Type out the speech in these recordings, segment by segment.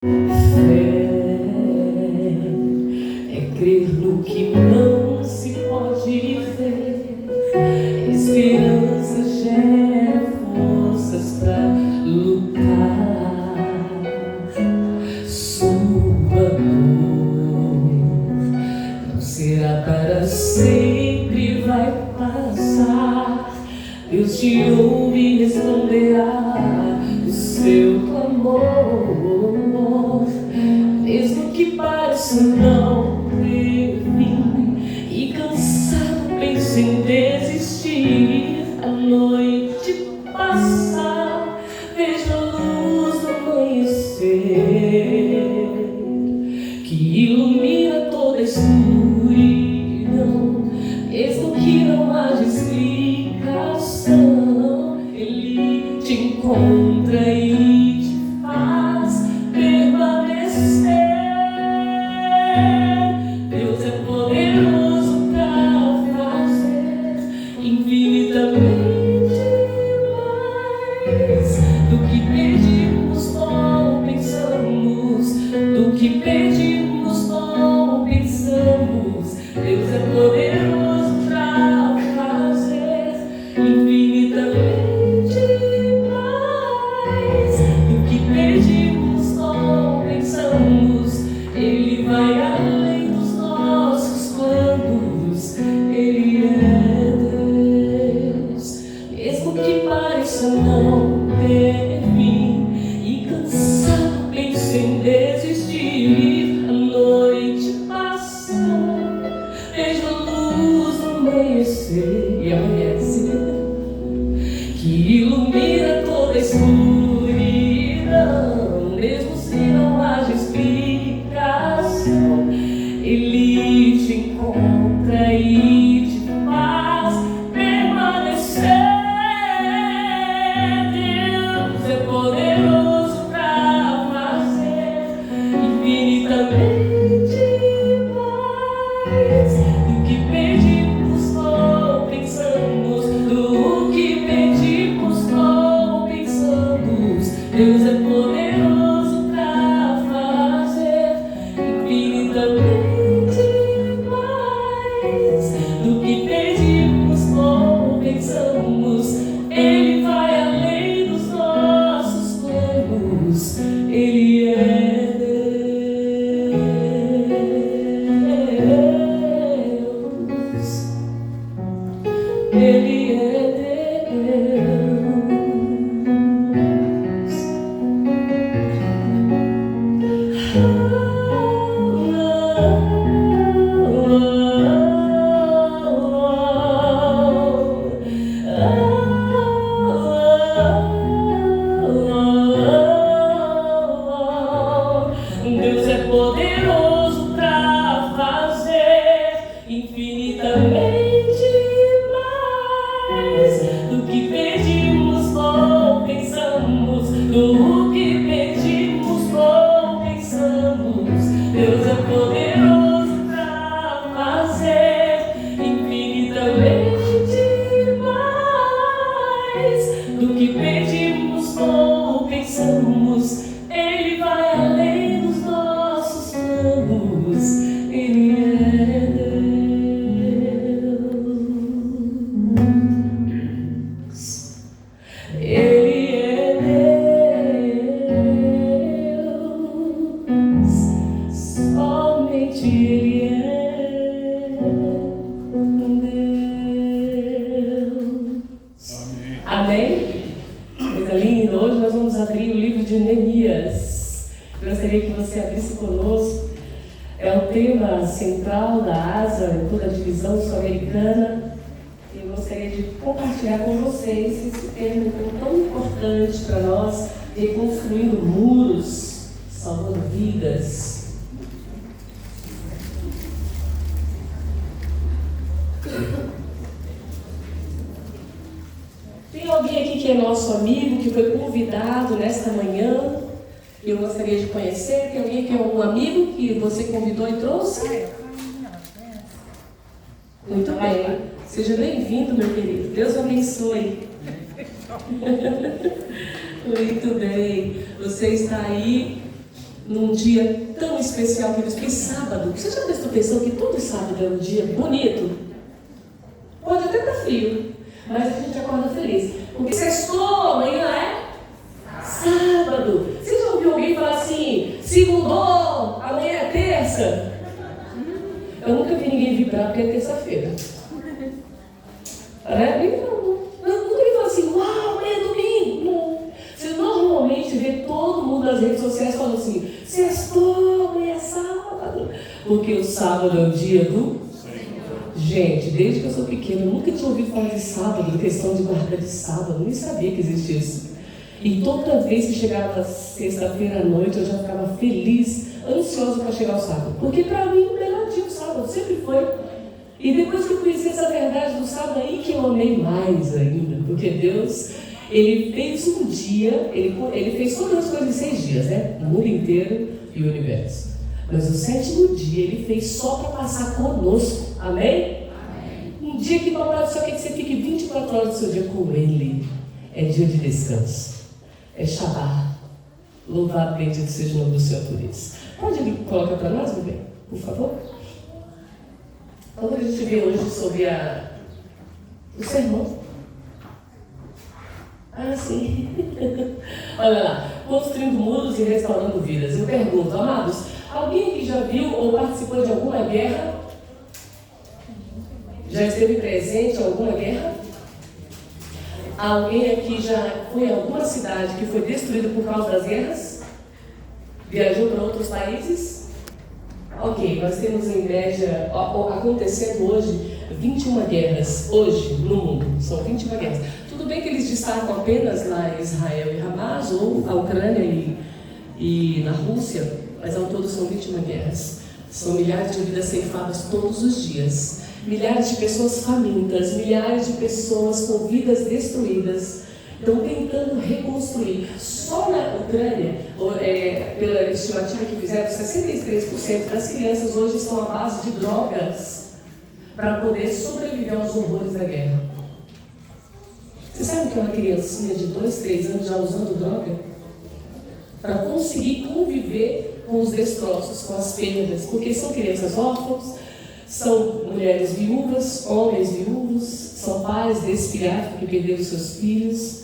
Fé é crer no que não se pode ver. Esperança gera forças pra lutar. Sua dor não será para sempre, vai passar. Deus te ouve e responderá o seu clamor. Mesmo que pareça não ter fim e cansado pense em desistir, a noite passa, veja a luz do amanhecer que ilumina toda a escuridão. Mesmo que não haja explicação, Ele te encontra e te faz permanecer. Deus é poderoso pra fazer infinitamente mais do que pedimos ou pensamos, do que pedimos ou pensamos. Deus é poderoso pra fazer infinitamente mais do que pedimos ou pensamos. Ele vai além dos nossos planos. Ele é Deus. Mesmo que pareça não ter fim e cansado pense em desistir, a noite passa, veja a luz do amanhecer e amanhece, que ilumina toda a escuridão. Mesmo se não haja explicação, Ele te encontra e te faz permanecer. Deus é poderoso pra fazer infinitamente mais do que pedimos ou pensamos, do que pedimos ou pensamos. Deus é poderoso pra fazer infinitamente mais do que pedimos ou pensamos. Ele vai além dos nossos planos. Ele é Deus. Ele é Deus. Deus é poderoso pra fazer infinitamente mais do que pedimos ou pensamos, do que pedimos ou pensamos. Deus é poderoso pra fazer infinitamente mais do que pedimos ou pensamos. Ele vai além dos nossos planos. Ele é Deus. Ele é Deus. Somente Ele é Deus. Amém? Coisa linda. Hoje nós vamos abrir o livro de Neemias. Gostaria que você abrisse conosco. É o tema central da ASA, toda a divisão sul-americana. E eu gostaria de compartilhar com vocês esse tema tão importante para nós, reconstruindo muros, salvando vidas. Tem alguém aqui que é nosso amigo, que foi convidado nesta manhã? Eu gostaria de conhecer. Tem alguém que é um amigo que você convidou e trouxe? Muito bem. Seja bem-vindo, meu querido. Deus o abençoe. Muito bem. Você está aí num dia tão especial que porque sábado, você já prestou atenção que todo sábado é um dia bonito? Pode até estar frio, mas a gente acorda feliz. Porque sextou, amanhã é sábado. Você já ouviu alguém falar assim, segundou, amanhã é terça? Eu nunca vi ninguém vibrar porque é terça-feira. Eu nunca vi falar assim, uau, amanhã é domingo. Não. Você normalmente vê todo mundo nas redes sociais falando assim, sextou, amanhã é sábado. Porque o sábado é o dia do... Gente, desde que eu sou pequena, eu nunca tinha ouvido falar de sábado, questão de guardar de sábado, nem sabia que existia isso. E toda vez que chegava sexta-feira à noite, eu já ficava feliz, ansiosa para chegar ao sábado. Porque para mim o melhor dia do sábado sempre foi. E depois que eu conheci essa verdade do sábado, aí que eu amei mais ainda. Porque Deus, Ele fez um dia, Ele fez todas as coisas em 6 dias, né? O mundo inteiro e o universo. Mas o 7º dia Ele fez só para passar conosco. Amém? Amém. Um dia que papai só quer que você fique 24 horas do seu dia com Ele. É dia de descanso. É Shabbat. Louvado, bendito seja o nome do Senhor por isso. Pode ele colocar para nós, meu bem? Por favor. Então a gente vê hoje sobre o sermão. Ah, sim. Olha lá. Construindo muros e restaurando vidas. Eu pergunto, amados, alguém que já viu ou participou de alguma guerra? Já esteve presente em alguma guerra? Alguém aqui já foi em alguma cidade que foi destruída por causa das guerras? Viajou para outros países? Ok, nós temos em média, acontecendo hoje, 21 guerras, hoje, no mundo. São 21 guerras. Tudo bem que eles destacam apenas lá em Israel e Hamas, ou a Ucrânia e na Rússia, mas ao todo são 21 guerras. São milhares de vidas ceifadas todos os dias. Milhares de pessoas famintas, milhares de pessoas com vidas destruídas, estão tentando reconstruir. Só na Ucrânia, pela estimativa que fizeram, 63% das crianças hoje estão à base de drogas para poder sobreviver aos horrores da guerra. Você sabe que é uma criancinha de 2, 3 anos já usando droga? Para conseguir conviver com os destroços, com as perdas, porque são crianças órfãos, são mulheres viúvas, homens viúvos, são pais desfiliados que perderam seus filhos.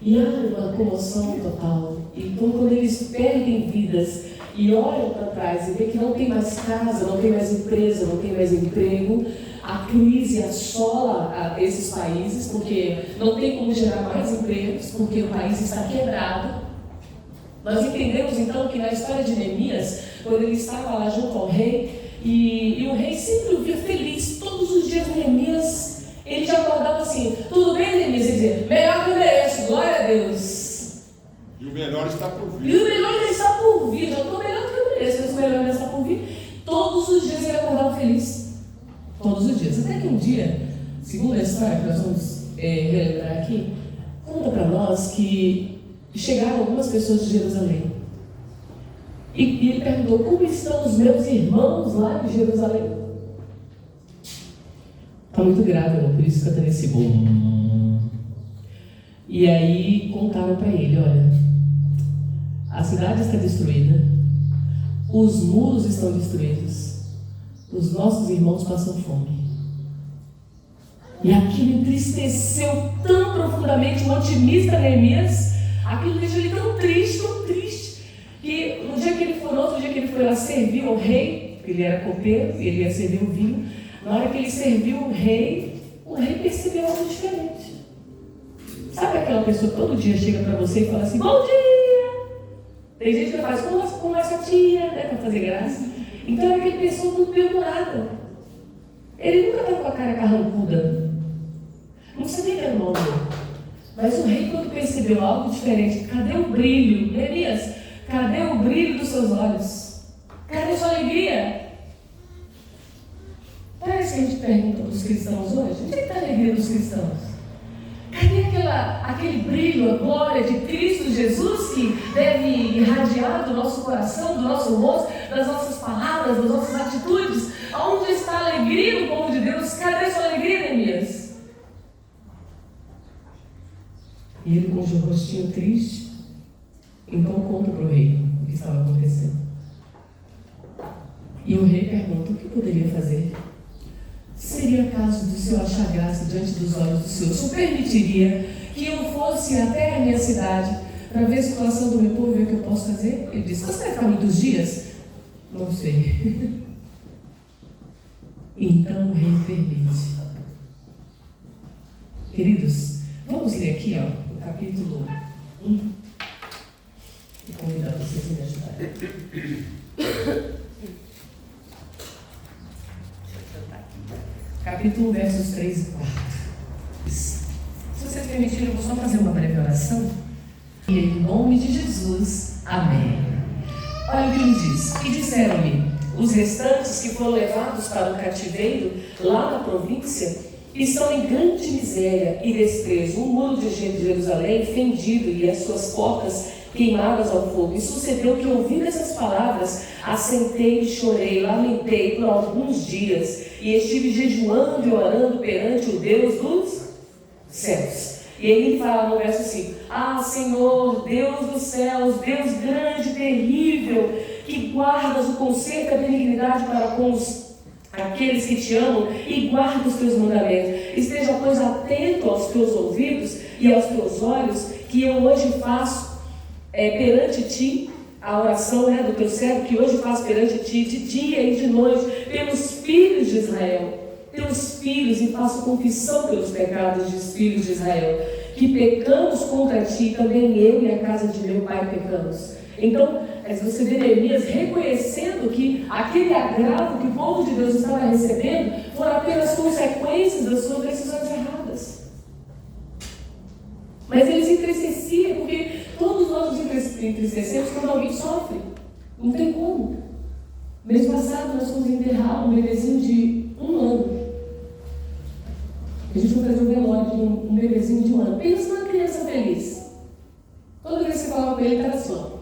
E há uma comoção total. Então, quando eles perdem vidas e olham para trás e vê que não tem mais casa, não tem mais empresa, não tem mais emprego, a crise assola esses países, porque não tem como gerar mais empregos, porque o país está quebrado. Nós entendemos então que na história de Neemias, quando ele estava lá junto ao rei, e o rei sempre o via feliz, todos os dias Neemias, ele já acordava assim, tudo bem, Neemias? Ele dizia, melhor que eu mereço, glória a Deus. E o melhor está por vir. E o melhor está por vir, já estou melhor do que eu mereço, mas o melhor está por vir. Todos os dias ele acordava feliz. Todos os dias. Até que um dia, segundo a história que nós vamos relembrar aqui, conta para nós que chegaram algumas pessoas de Jerusalém. E ele perguntou, como estão os meus irmãos lá em Jerusalém? Está muito grave, amor, por isso que eu estou nesse bom. E aí contaram para ele, olha, a cidade está destruída, os muros estão destruídos, os nossos irmãos passam fome. E aquilo entristeceu tão profundamente o otimista Neemias, aquilo deixou ele tão triste, que no dia que ele foi, no outro dia que ele foi lá servir ao rei, ele era copeiro, ele ia servir o vinho, na hora que ele serviu o rei percebeu algo diferente. Sabe aquela pessoa que todo dia chega para você e fala assim, bom dia! Tem gente que faz, como é sua tia, né, para fazer graça. Então era aquele pessoa muito bem-humorada. Ele nunca estava com a cara carrancuda. Não sabia que era mal, não. Mas o rei, quando percebeu algo diferente, cadê o brilho? Neemias, cadê o brilho dos seus olhos? Cadê a sua alegria? Parece que a gente pergunta para os cristãos hoje, onde está a alegria dos cristãos? Cadê aquele brilho, a glória de Cristo Jesus que deve irradiar do nosso coração, do nosso rosto, das nossas palavras, das nossas atitudes? Onde está a alegria do povo de Deus? Cadê a sua alegria, Neemias? E ele com o rostinho triste, então conta para o rei. que estava acontecendo. E o rei pergunta: o que poderia fazer? Seria caso do Senhor achar graça diante dos olhos do Senhor? O Senhor permitiria que eu fosse até a minha cidade para ver a situação do meu povo e ver o que eu posso fazer? Ele disse: você vai ficar muitos dias? Não sei. Então o rei permite. Queridos, vamos ler aqui, o capítulo 1. E convidar vocês a me ajudarem. Capítulo 1, versos 3 e 4. Se vocês permitirem, eu vou só fazer uma breve oração. E em nome de Jesus, amém. Olha o que ele diz. E disseram-lhe os restantes que foram levados para o cativeiro, lá na província, estão em grande miséria e desprezo. O muro de Jerusalém fendido e as suas portas queimadas ao fogo. E sucedeu que, ouvindo essas palavras, assentei e chorei, lamentei por alguns dias, e estive jejuando e orando perante o Deus dos céus. E ele fala no verso 5: ah, Senhor, Deus dos céus, Deus grande e terrível, que guardas o conserto e a benignidade para com aqueles que te amam e guarda os teus mandamentos. Esteja, pois, atento aos teus ouvidos e aos teus olhos, que eu hoje faço perante ti, a oração do teu servo, que hoje faço perante ti, de dia e de noite, pelos filhos de Israel, teus filhos, e faço confissão pelos pecados dos filhos de Israel, que pecamos contra ti, também eu e a casa de meu pai pecamos. Então, você vê Neemias reconhecendo que aquele agravo que o povo de Deus estava recebendo foram apenas consequências das suas decisões erradas. Mas eles entristeciam, porque todos nós nos entristecemos quando alguém sofre. Não tem como. Mês passado nós fomos enterrar um bebezinho de 1 ano. A gente foi fazer um velório de um bebezinho de 1 ano. Pensa numa criança feliz. Toda vez que você falava com ele, estava só.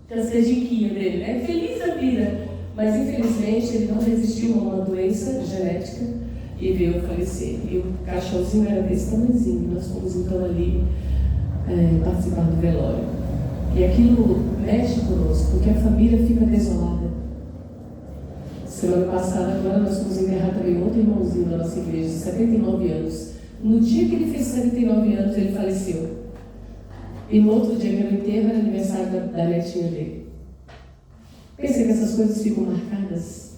Aquelas canjiquinhas dele, né? Feliz da vida. Mas infelizmente ele não resistiu a uma doença genética e veio a falecer. E o caixãozinho era desse tamanhozinho. Nós fomos então ali participar do velório. E aquilo mexe conosco, porque a família fica desolada. Semana passada, agora nós fomos enterrar também outro irmãozinho da nossa igreja, de 79 anos. No dia que ele fez 79 anos, ele faleceu. E no outro dia que eu enterro, era aniversário da netinha dele. Pensa que essas coisas ficam marcadas?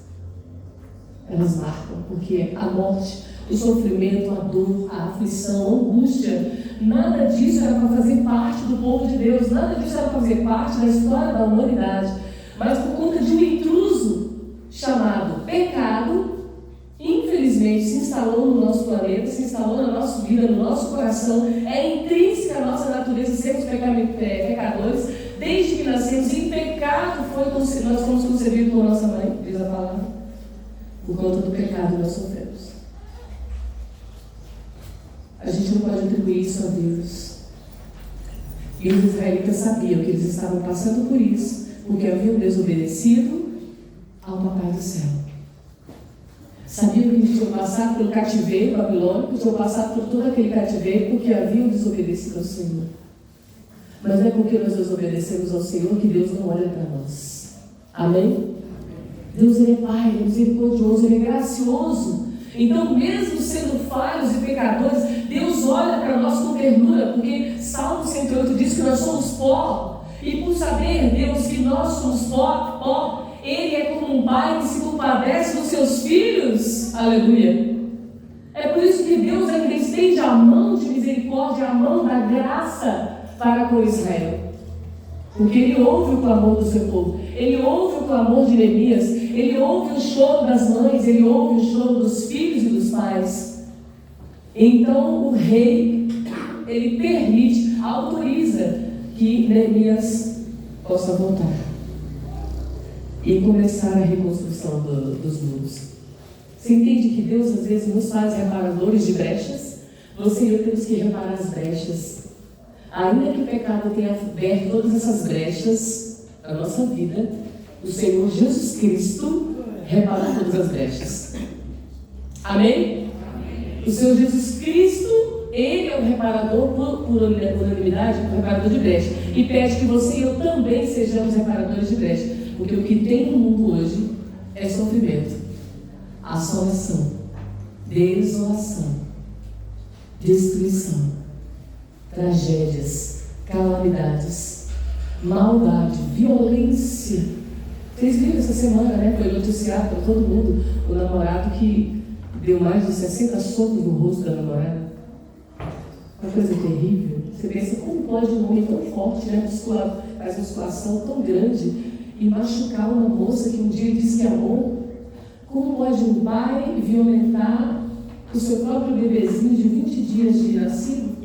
Elas marcam, porque a morte, o sofrimento, a dor, a aflição, a angústia, nada disso era para fazer parte do povo de Deus, nada disso era para fazer parte da história da humanidade, mas por conta de um intruso chamado pecado, infelizmente se instalou no nosso planeta, se instalou na nossa vida, no nosso coração. É intrínseca a nossa natureza sermos pecadores. Desde que nascemos em pecado, nós fomos concebidos por nossa mãe, diz a palavra. Por conta do pecado nós sofremos. A gente não pode atribuir isso a Deus. E os israelitas sabiam que eles estavam passando por isso, porque haviam desobedecido ao Papai do Céu. Sabiam que eles tinham passado pelo cativeiro babilônico, tinham passado por todo aquele cativeiro porque haviam desobedecido ao Senhor. Mas não é porque nós desobedecemos ao Senhor que Deus não olha para nós. Amém? Deus, Ele é Pai, Ele é misericordioso, Ele é gracioso. Então, mesmo sendo falhos e pecadores, Deus olha para nós com ternura, porque Salmo 108 diz que nós somos pó. E por saber, Deus, que nós somos pó, Ele é como um pai que se compadece dos seus filhos. Aleluia. É por isso que Deus ainda estende a mão de misericórdia, a mão da graça para com Israel. Porque Ele ouve o clamor do seu povo. Ele ouve o clamor de Neemias. Ele ouve o choro das mães. Ele ouve o choro dos filhos e dos pais. Então o rei, ele permite, autoriza que Neemias possa voltar e começar a reconstrução dos muros. Você entende que Deus às vezes nos faz reparadores de brechas? Você e eu temos que reparar as brechas. Ainda que o pecado tenha aberto todas essas brechas na nossa vida, o Senhor Jesus Cristo reparou todas as brechas. Amém? O Senhor Jesus Cristo, Ele é o reparador, por unanimidade, o reparador de brecha. E pede que você e eu também sejamos reparadores de brecha. Porque o que tem no mundo hoje é sofrimento, assolação, desolação, destruição, tragédias, calamidades, maldade, violência. Vocês viram essa semana, né? Foi noticiado para todo mundo o namorado que deu mais de 60 socos no rosto da namorada. Uma coisa terrível. Você pensa, como pode um homem tão forte, né? Faz musculação tão grande e machucar uma moça que um dia disse que amou? Como pode um pai violentar o seu próprio bebezinho de 20 dias de nascido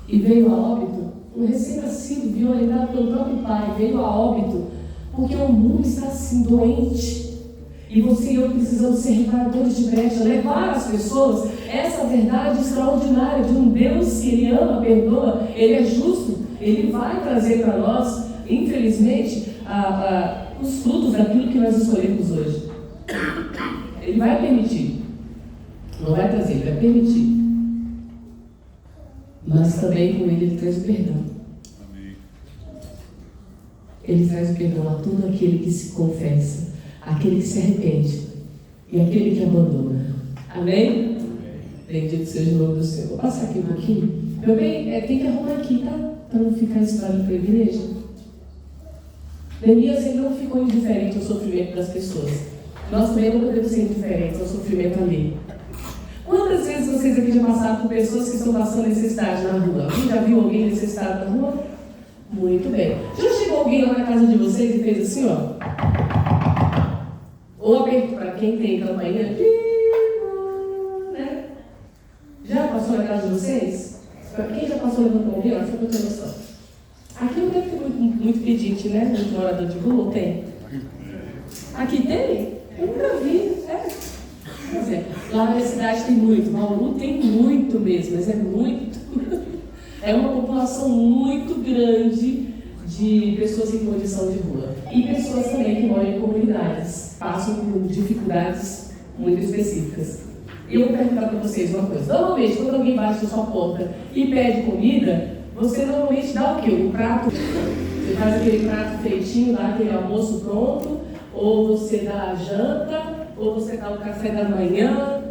e veio a óbito? Um recém-nascido violentado pelo próprio pai veio a óbito porque o mundo está assim, doente. E você e eu precisamos ser reparadores de brecha, levar às pessoas essa verdade extraordinária de um Deus que Ele ama, perdoa, Ele é justo, Ele vai trazer para nós, infelizmente, os frutos daquilo que nós escolhemos hoje. Ele vai permitir. Não vai trazer, Ele vai permitir. Mas também com Ele traz o perdão. Amém. Ele traz o perdão a todo aquele que se confessa, aquele que se arrepende e aquele que abandona. Amém? Bendito seja o nome do Senhor. Vou passar aqui um pouquinho. Meu bem, tem que arrumar aqui, tá? Para não ficar espalhado para a igreja. Neemias, ele não ficou indiferente ao sofrimento das pessoas. Nós também não podemos ser indiferentes ao sofrimento alheio. Quantas vezes vocês aqui já passaram por pessoas que estão passando necessidade na rua? Alguém já viu alguém necessitado na rua? Muito bem. Já chegou alguém lá na casa de vocês e fez assim, ó? Ou aberto para quem tem campainha, né? Já passou na casa de vocês? Quem já passou levantando alguém? Só para ter noção. Aqui não deve ter muito pedinte, né? Muito morador de rua, tem? Aqui tem? Eu nunca vi, Quer dizer, lá na minha cidade tem muito, Bauru tem muito mesmo, mas é muito. É uma população muito grande de pessoas em condição de rua. E pessoas também que moram em comunidades, passam por dificuldades muito específicas. E eu vou perguntar para vocês uma coisa. Normalmente, quando alguém bate na sua porta e pede comida, você normalmente dá o quê? Um prato? Você faz aquele prato feitinho, dá aquele almoço pronto, ou você dá a janta, ou você dá o café da manhã,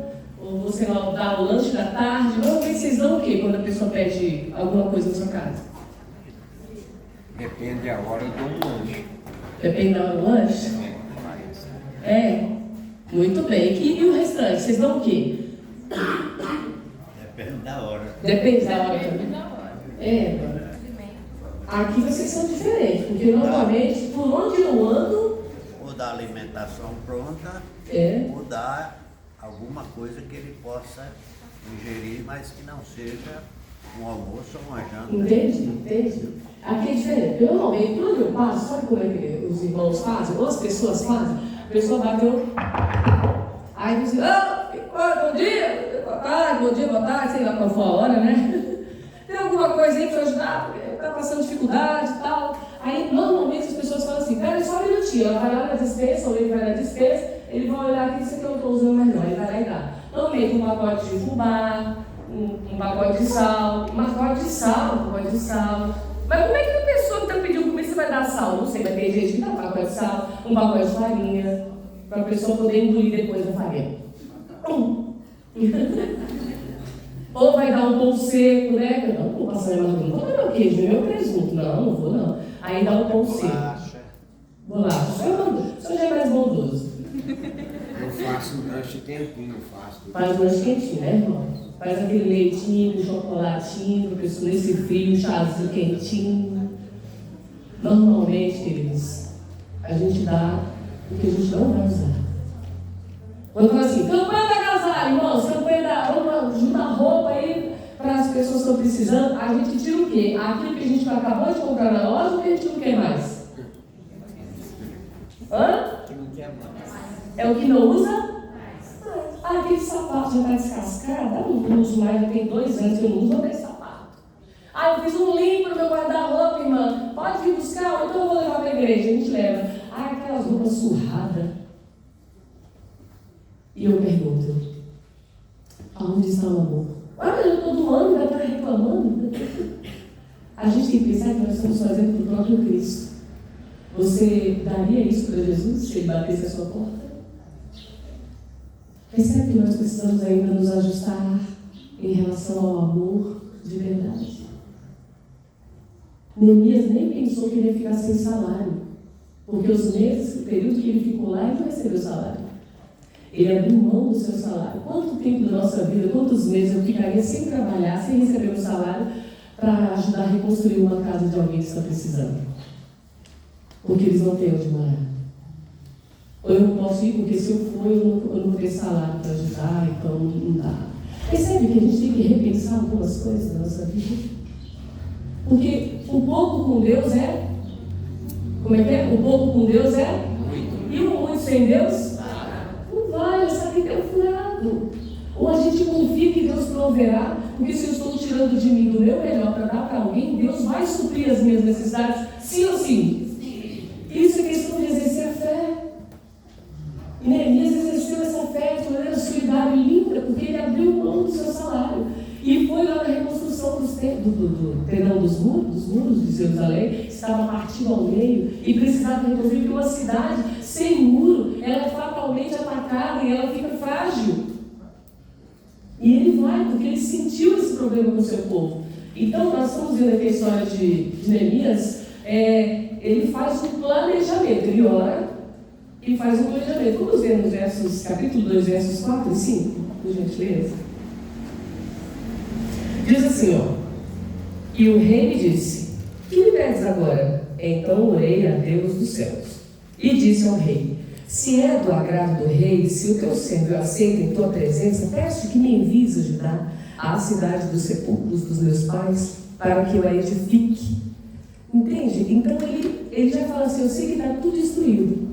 ou você dá o lanche da tarde. Normalmente vocês dão o quê quando a pessoa pede alguma coisa na sua casa? Depende da hora do lanche. Depende da hora do lanche? Muito bem. E o restante? Vocês dão o quê? Depende da hora. Depende da hora também? Aqui vocês são diferentes, porque normalmente, por onde eu ando... Ou da alimentação pronta, ou da alguma coisa que ele possa ingerir, mas que não seja um almoço ou uma janta. Entendi. Aqui é diferente. Normalmente, por onde eu passo, sabe como é que os irmãos fazem? Ou as pessoas fazem? A pessoa bateu... Aí você... bom dia, boa tarde, sei lá qual for a hora, né? Tem alguma coisa aí para ajudar? Porque está passando dificuldade e tal. Aí, normalmente, as pessoas falam assim, pera só um minutinho. Ela vai lá na despensa, ou ele vai na despensa, ele vai olhar aqui, isso aqui eu não estou usando mais não, ele vai lá e dá. Normalmente, um pacote de fubá, um pacote de sal, um pacote de sal. Mas como é que a pessoa que está pedindo comida, você vai dar sal? Não sei, vai ter gente que dá um pacote de sal, um pacote de farinha, para a pessoa poder engolir depois a farinha. Ou vai dar um pão seco, né? Não vou passar minha margarina, não vou dar meu queijo, meu presunto. Não vou não. Aí dá um pão seco. Bolacha. O senhor já é mais bondoso. Eu faço um lanche quentinho, Faz um lanche quentinho, né, irmão? Faz aquele leitinho, chocolatinho, pessoa nesse frio, chazinho quentinho. Normalmente, queridos, a gente dá o que a gente não vai usar. Quando fala assim, campanha da agasalho, irmãos, vamos juntar roupa aí para as pessoas que estão precisando, a gente tira o quê? Aquilo que a gente acabou de comprar na loja ou que a gente não quer mais? É o que não usa? Aquele sapato já está descascado, eu não uso mais, já tem 2 anos que eu não uso aquele sapato. Eu fiz um limpo no meu guarda-roupa, irmã, pode vir buscar, ou então eu vou levar para a igreja, a gente leva. Aquelas roupas surradas. E eu pergunto, aonde está o amor? Olha, todo ano ainda está reclamando. A gente tem que pensar que nós estamos fazendo para o próprio Cristo. Você daria isso para Jesus se ele batesse a sua porta? Percebe que nós precisamos ainda nos ajustar em relação ao amor de verdade. Neemias nem pensou que ele ia ficar sem salário, porque os meses, o período que ele ficou lá, ele não recebeu salário. Ele abriu mão do seu salário. Quanto tempo da nossa vida, quantos meses eu ficaria sem trabalhar, sem receber um salário, para ajudar a reconstruir uma casa de alguém que está precisando? Porque eles não têm onde morar. Ou eu não posso ir, porque se eu for, eu não vou ter salário para ajudar, então não dá. Percebe que a gente tem que repensar algumas coisas na nossa vida? Porque o pouco com Deus é... Como é que é? O pouco com Deus é... E o muito sem Deus? Não vale, essa vida é um furado. Ou a gente confia que Deus proverá, porque se eu estou tirando de mim do meu melhor para dar para alguém, Deus vai suprir as minhas necessidades, sim ou sim? Isso é questão de exercer a fé. E Neemias exerceu essa fé de maneira solidária e linda, porque ele abriu mão do seu salário. E foi lá na reconstrução dos muros de Jerusalém, que estava partido ao meio, e precisava reconstruir, porque uma cidade sem muro, ela é fatalmente atacada e ela fica frágil. E ele vai, porque ele sentiu esse problema com o seu povo. Então, nós estamos vendo aqui a história de Neemias. Ele faz um planejamento, ele ora e faz um planejamento. Vamos ver nos versos, capítulo 2, versos 4 e 5, por gentileza. Diz assim, e o rei me disse, que me pedes agora? Então orei a Deus dos céus e disse ao rei, se é do agrado do rei, se o teu servo eu aceito em tua presença, peço que me envies ajudar a cidade dos sepulcros dos meus pais, para que eu a edifique. Entende? Então ele já fala assim, eu sei que está tudo destruído.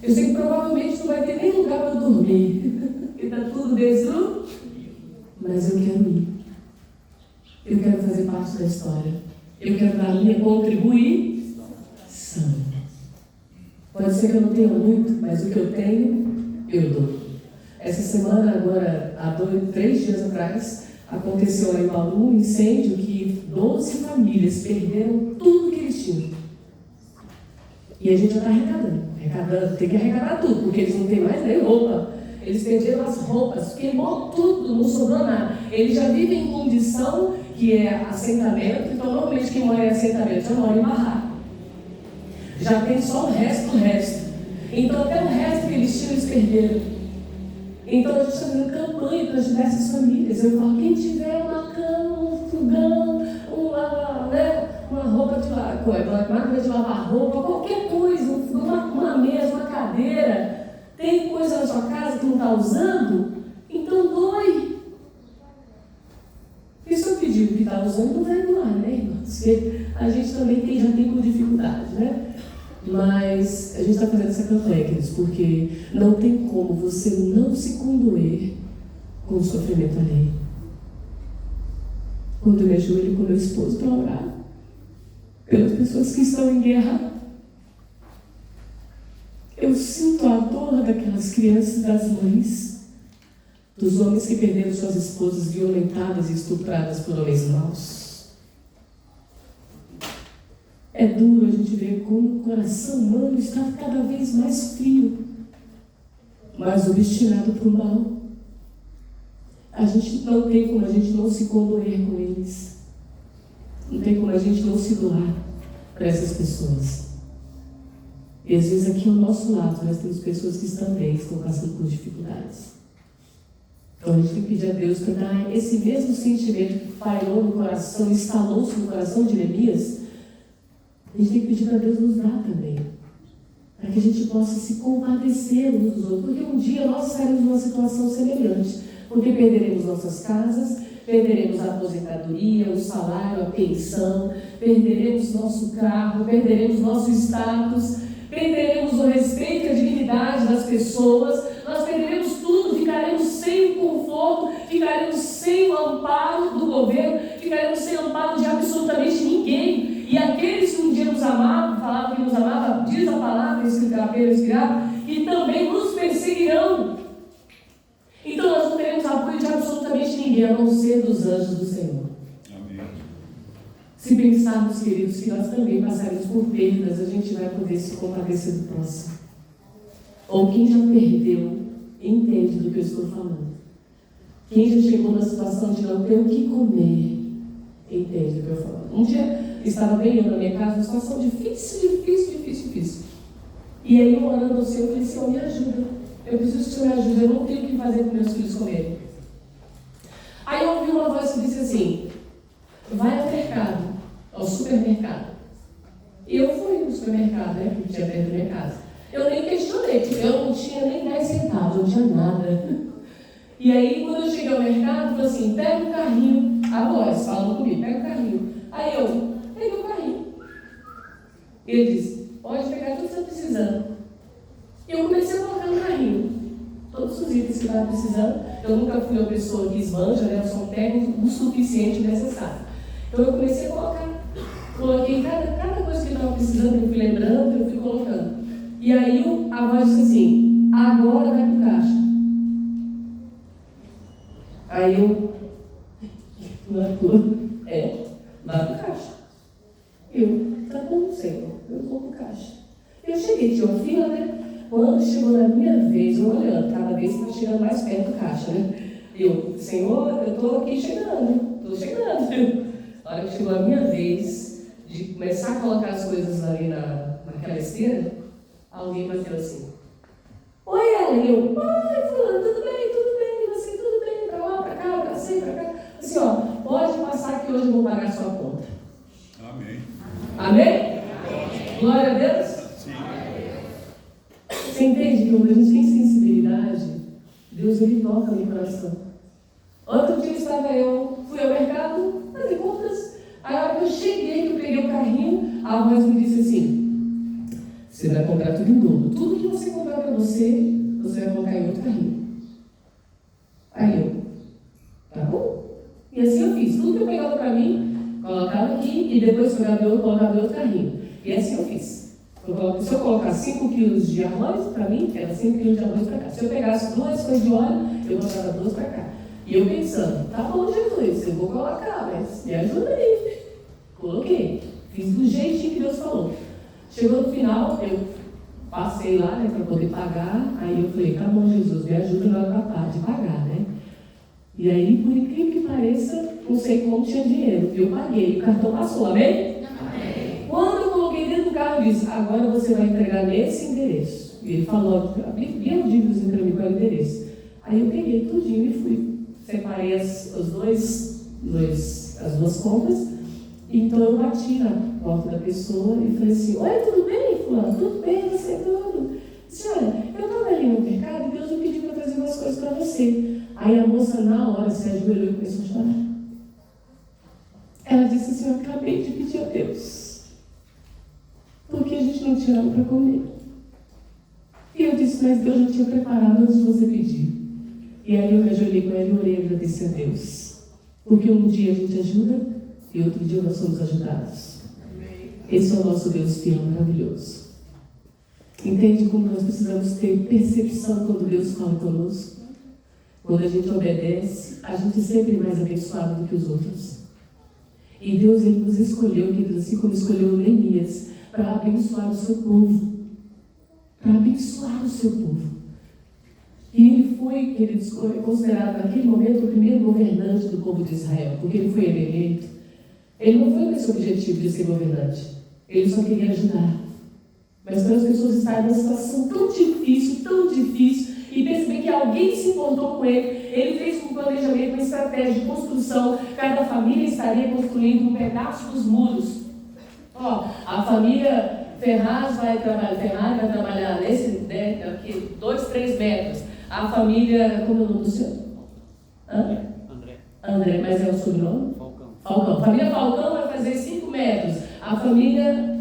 Eu sei que provavelmente não vai ter nem lugar para dormir. Porque está tudo destruído. Mas eu quero ir. Eu quero fazer parte da história. Eu quero dar a minha contribuição. Pode ser que eu não tenha muito, mas o que eu tenho, eu dou. Essa semana, agora, há 3 dias atrás, aconteceu lá em Bauru um incêndio que 12 famílias perderam tudo que eles tinham. E a gente já está arrecadando, tem que arrecadar tudo, porque eles não têm mais nem roupa. Eles perderam as roupas, queimou tudo, não sobrou nada. Eles já vivem em condição que é assentamento, então normalmente quem mora em assentamento já mora em barraco. Já tem só o resto do resto. Então até o resto que eles tinham, eles perderam. Então a gente está fazendo campanha para ajudar essas famílias. Eu falo, quem tiver uma cama, um fogão, uma roupa de máquina de lavar roupa, qualquer coisa, uma mesa, uma cadeira, tem coisa na sua casa que não está usando, então doe. E se eu pedir o que está usando, não vai doar, né, irmãos? Porque a gente também já tem com dificuldade, né? Mas a gente está fazendo essa campanha, queridos, porque não tem como você não se condoer com o sofrimento alheio. Quando eu me ajoelho com meu esposo para orar pelas pessoas que estão em guerra, eu sinto a dor daquelas crianças, das mães, dos homens que perderam suas esposas violentadas e estupradas por homens maus. É duro a gente ver como o coração humano está cada vez mais frio, mais obstinado para o mal. A gente não tem como a gente não se condoer com eles. Não tem como a gente não se doar para essas pessoas. E às vezes aqui ao nosso lado nós temos pessoas que também estão passando por dificuldades. Então a gente tem que pedir a Deus para dar esse mesmo sentimento que pairou no coração, instalou-se no coração de Neemias. A gente tem que pedir para Deus nos dar também, para que a gente possa se compadecer uns dos outros, porque um dia nós estaremos numa situação semelhante, porque perderemos nossas casas, perderemos a aposentadoria, o salário, a pensão, perderemos nosso carro, perderemos nosso status, perderemos o respeito e a dignidade das pessoas, nós perderemos tudo, ficaremos sem o conforto, ficaremos sem o amparo do governo, ficaremos sem o amparo de absolutamente ninguém. E aqueles que um dia nos amavam, falavam que nos amavam, diz a palavra, escrita pela Inspirada, e também nos perseguirão. Então nós não teremos apoio de absolutamente ninguém, a não ser dos anjos do Senhor. Amém. Se pensarmos, queridos, que nós também passaremos por perdas, a gente vai poder se compadecer do próximo. Ou quem já perdeu, entende do que eu estou falando. Quem já chegou na situação de não ter o que comer, entende do que eu estou falando. Um dia estava bem eu na minha casa, uma situação difícil. E aí eu orando ao Senhor, eu falei: Senhor, me ajuda. Eu preciso que o Senhor me ajude, eu não tenho o que fazer para meus filhos comerem. Aí eu ouvi uma voz que disse assim: vai ao mercado, ao supermercado. E eu fui no supermercado, né, que tinha perto da minha casa. Eu nem questionei, porque eu não tinha nem 10 centavos, não tinha nada. E aí, quando eu cheguei ao mercado, eu falei assim: pega o carrinho, a voz falando comigo, pega o carrinho. Aí eu peguei o carrinho. E ele disse: pode pegar tudo que você está precisando. E eu comecei a colocar no carrinho todos os itens que eu estava precisando. Eu nunca fui uma pessoa que esbanja, né? Eu só pego o suficiente necessário. Então eu comecei a colocar. Coloquei cada coisa que eu estava precisando, eu fui lembrando, eu fui colocando. E aí a voz disse assim: agora vai pro caixa. Aí eu, vai pro caixa. Tá bom, Senhor, eu vou pro caixa. Eu cheguei, tinha uma fila, né? Quando chegou na minha vez, eu olhando, cada vez está chegando mais perto do caixa, né? Eu, Senhor, eu estou aqui chegando. A hora que chegou a minha vez de começar a colocar as coisas ali naquela esteira, alguém bateu assim: oi, Ellen. Eu, oi, fulano, tudo bem, você, tudo bem, pra lá, pra cá, pra cima, pra cá. Assim, ó, pode passar que hoje eu vou pagar a sua conta. Amém. Amém? Glória a Deus. Sim. Você entende que quando a gente tem sensibilidade, Deus ele toca no coração. Outro dia fui ao mercado fazer compras. Aí a hora que eu cheguei, que eu peguei o carrinho, a voz me disse assim: você vai comprar tudo em dobro. Tudo que você comprar para você vai colocar em outro carrinho. Aí eu, tá bom? E assim eu fiz. Tudo que eu pegava para mim, colocava aqui e depois colocava em outro carrinho. E assim eu fiz. Se eu colocasse 5 quilos de arroz para mim, era 5 quilos de arroz para cá. Se eu pegasse 2 coisas de óleo, eu colocava 2 para cá. E eu pensando: tá bom, Jesus, eu vou colocar, mas me ajuda aí. Coloquei. Fiz do jeitinho que Deus falou. Chegou no final, eu passei lá, né, para poder pagar. Aí eu falei: tá bom, Jesus, me ajuda na hora de pagar, né? E aí, por incrível que pareça, não sei como tinha dinheiro. Eu paguei, o cartão passou, amém? Quando eu coloquei dentro do carro, eu disse: agora você vai entregar nesse endereço. E ele falou: abri o dívido para mim qual é o endereço. Aí eu peguei tudinho e fui. Separei as duas contas. Então eu bati na porta da pessoa e falei assim: oi, tudo bem, fulano? Tudo bem, você tudo? Disse: olha, eu estava ali no mercado e Deus me pediu para trazer umas coisas para você. Aí a moça na hora se ajoelhou e começou a chorar. Ela disse assim: eu acabei de pedir a Deus, porque a gente não tinha nada para comer. E eu disse: mas Deus já tinha preparado antes de você pedir. E aí eu me ajoelhei com ela e orei e agradeci a Deus. Porque um dia a gente ajuda e outro dia nós somos ajudados. Esse é o nosso Deus fiel, maravilhoso. Entende como nós precisamos ter percepção quando Deus fala conosco? Quando a gente obedece, a gente é sempre mais abençoado do que os outros. E Deus ele nos escolheu, queridos, assim como escolheu Neemias, para abençoar o seu povo. Para abençoar o seu povo. E ele foi, queridos, considerado naquele momento o primeiro governante do povo de Israel, porque ele foi eleito. Ele não foi com esse objetivo de ser governante. Ele só queria ajudar. Mas para as pessoas estarem numa situação tão difícil, e perceber que alguém se importou com ele, ele fez um planejamento, uma estratégia de construção. Cada família estaria construindo um pedaço dos muros. Ó, a família Ferraz vai trabalhar nesse, né, aqui, 2, 3 metros. A família, como é o nome do senhor? André, mas é o sobrenome? Falcão. A família Falcão vai fazer 5 metros. A família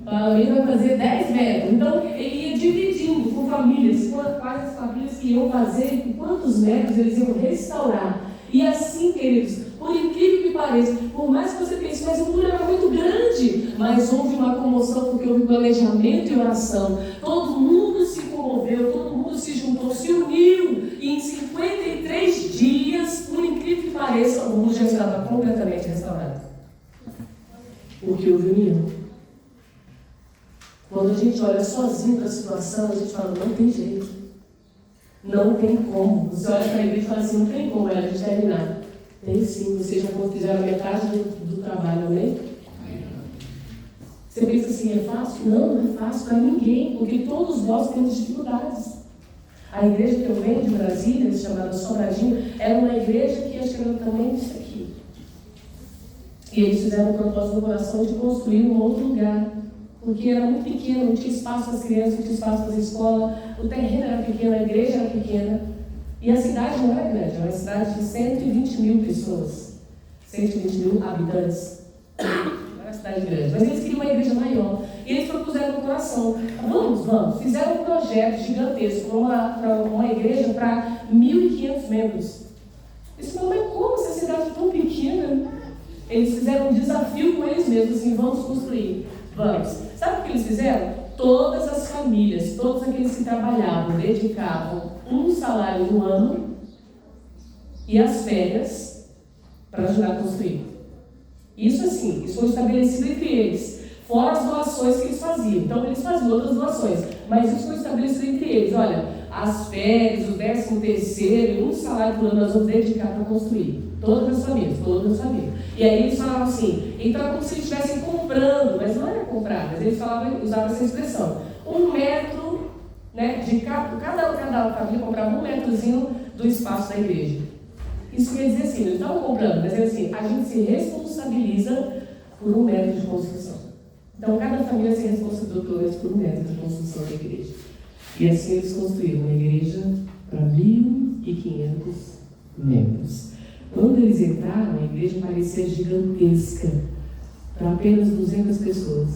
Alamir vai fazer 10 metros. Então, ele ia dividindo por famílias, quais as famílias que iam fazer, e quantos metros eles iam restaurar. E assim, queridos, por incrível que pareça, por mais que você pense, mas o muro era muito grande, mas houve uma comoção porque houve planejamento e oração. Todo mundo se comoveu, todo mundo se juntou, se uniu E em 53 dias, por incrível que pareça, o mundo já estava completamente restaurado. Porque houve união. Quando a gente olha sozinho para a situação, a gente fala, não tem jeito. Não tem como. Você olha para a igreja e fala assim, não tem como a gente terminar. Tem sim, vocês já fizeram metade do trabalho, amém? Você pensa assim, é fácil? Não, não é fácil para ninguém, porque todos nós temos dificuldades. A igreja que eu venho de Brasília, chamada Sobradinho, era uma igreja que acho que era também disso aqui. E eles fizeram um propósito no coração de construir um outro lugar. Porque era muito pequeno, não tinha espaço para as crianças, não tinha espaço para a escola, o terreno era pequeno, a igreja era pequena. E a cidade não era grande, era uma cidade de 120 mil pessoas, 120 mil habitantes. Não era uma cidade grande, mas eles queriam uma igreja maior. E eles propuseram no coração, vamos. Fizeram um projeto gigantesco para uma igreja para 1.500 membros. Eles falaram, mas como essa cidade é tão pequena? Eles fizeram um desafio com eles mesmos, assim, vamos construir. Vamos. Sabe o que eles fizeram? Todas as famílias, todos aqueles que trabalhavam, dedicavam um salário no ano e as férias para ajudar a construir. Isso assim, isso foi estabelecido entre eles, fora as doações que eles faziam. Então eles faziam outras doações, mas isso foi estabelecido entre eles. Olha, as férias, o 13º e um salário por ano nós vamos dedicar para construir. Todas as famílias. E aí eles falavam assim, então é como se eles estivessem comprando, mas não era comprar, mas eles usavam essa expressão. 1 metro, né, de cada família comprava 1 metrozinho do espaço da igreja. Isso quer dizer assim, não estavam comprando, mas é assim, a gente se responsabiliza por 1 metro de construção. Então cada família se responsabilizou pelo menos por 1 metro de construção da igreja. E assim eles construíram uma igreja para 1.500 membros. Quando eles entraram, a igreja parecia gigantesca, para apenas 200 pessoas.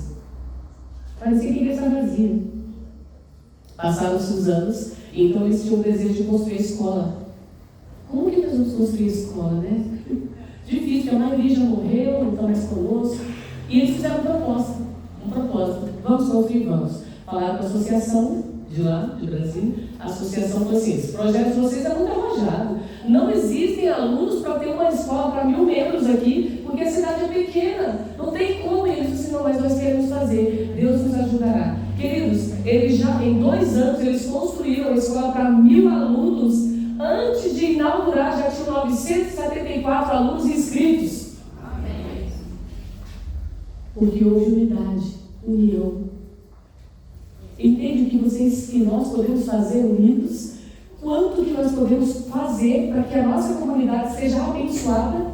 Parecia que a igreja estava vazia. Passaram-se os anos, e então eles tinham o desejo de construir a escola. Como que nós vamos construir a escola, né? Difícil, porque a maioria já morreu, não está mais conosco. E eles fizeram um propósito. Vamos construir, vamos. Falaram com a associação de lá, de Brasília. A associação falou assim, esse projeto de vocês é muito arrojado. Não existem alunos para ter uma escola para 1.000 membros aqui, porque a cidade é pequena. Não tem como. Eles disseram, mas nós queremos fazer. Deus nos ajudará. Queridos, eles já, em 2 anos, eles construíram a escola para 1.000 alunos. Antes de inaugurar, já tinham 974 alunos inscritos. Amém. Porque houve unidade, união. Entende o que nós podemos fazer unidos? Quanto que nós podemos fazer para que a nossa comunidade seja abençoada?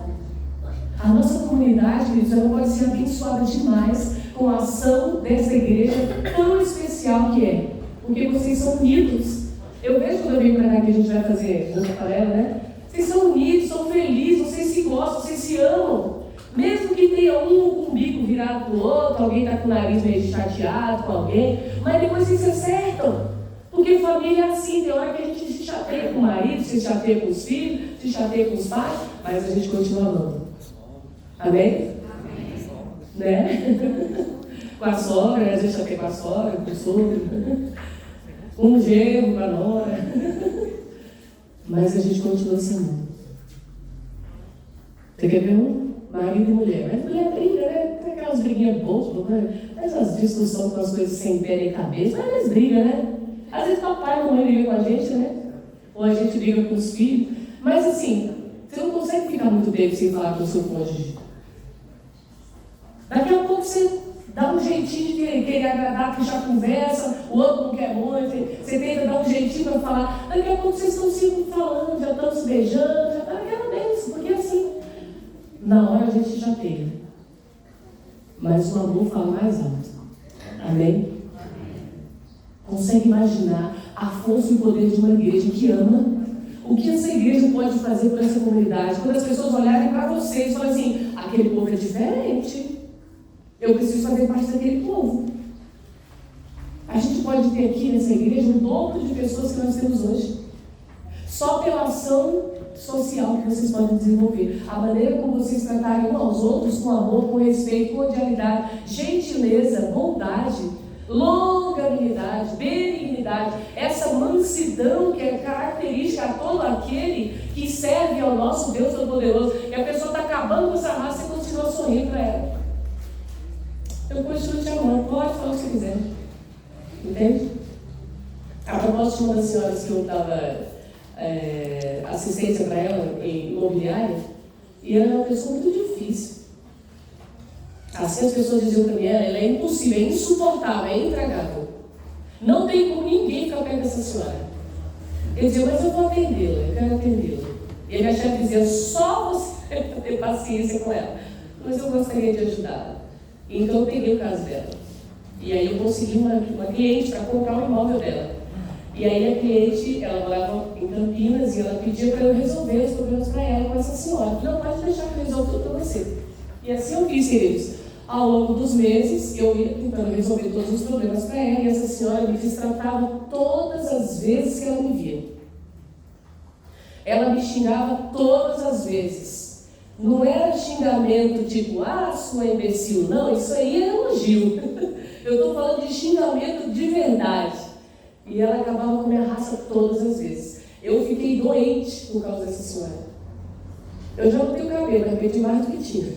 A nossa comunidade, queridos, ela pode ser abençoada demais com a ação dessa igreja tão especial que é. Porque vocês são unidos. Eu vejo quando eu venho para cá que a gente vai fazer um aquarela, né? Vocês são unidos, são felizes, vocês se gostam, vocês se amam. Mesmo que tenha um com o bico virado para o outro, alguém está com o nariz meio chateado com alguém, mas depois vocês se acertam. Porque família é assim, tem hora que a gente se chateia com o marido, se chateia com os filhos, se chateia com os pais, mas a gente continua amando. Amém? Amém. Né? Com a sogra, a gente chateia com a sogra, com o sogro, com o genro, com a nora. Mas a gente continua se amando. Você quer ver um? Marido e mulher. Mas mulher briga, né? Tem aquelas briguinhas boas, né? Essas discussões com as coisas sem pé nem cabeça, mas eles brigam, né? Às vezes papai e mamãe brigam com a gente, né? Ou a gente briga com os filhos. Mas assim, você não consegue ficar muito tempo sem falar com o seu cônjuge. Daqui a pouco você dá um jeitinho de querer agradar, que já conversa, o outro não quer muito, você tenta dar um jeitinho para falar. Daqui a pouco vocês estão se falando, já estão se beijando, já está naquela bênção, porque assim, na hora a gente já tem. Mas o amor fala mais alto. Amém? Consegue imaginar a força e o poder de uma igreja que ama? O que essa igreja pode fazer para essa comunidade? Quando as pessoas olharem para vocês e falarem assim, aquele povo é diferente. Eu preciso fazer parte daquele povo. A gente pode ter aqui nessa igreja um dobro de pessoas que nós temos hoje. Só pela ação social que vocês podem desenvolver. A maneira como vocês tratarem uns aos outros com amor, com respeito, cordialidade, gentileza, bondade, longanimidade, benignidade. Essa mansidão que é característica a todo aquele que serve ao nosso Deus Todo-Poderoso. E a pessoa está acabando com essa raça e continua sorrindo para ela. Eu continuo te amando, pode falar o que você quiser. Entende? A propósito de uma das senhoras que eu dava assistência para ela em imobiliária, e ela é uma pessoa muito difícil. Assim as pessoas diziam para mim, ela é impossível, é insuportável, é intragável. Não tem como ninguém ficar perto dessa senhora. Eu dizia, mas eu vou atendê-la, eu quero atendê-la. E a minha chefe dizia, só você ter paciência com ela. Mas eu gostaria de ajudá-la. Então eu peguei o caso dela. E aí eu consegui uma cliente para comprar o imóvel dela. E aí a cliente, ela morava em Campinas e ela pedia para eu resolver os problemas para ela com essa senhora. Eu falei, não, pode deixar que eu resolva tudo para você. E assim eu fiz, queridos. Ao longo dos meses, eu ia tentando resolver todos os problemas para ela, e essa senhora me destratava todas as vezes que ela me via. Ela me xingava todas as vezes. Não era xingamento tipo, sua imbecil. Não, isso aí é elogio. Eu estou falando de xingamento de verdade. E ela acabava com a minha raça todas as vezes. Eu fiquei doente por causa dessa senhora. Eu já não tenho cabelo, eu perdi mais do que tinha.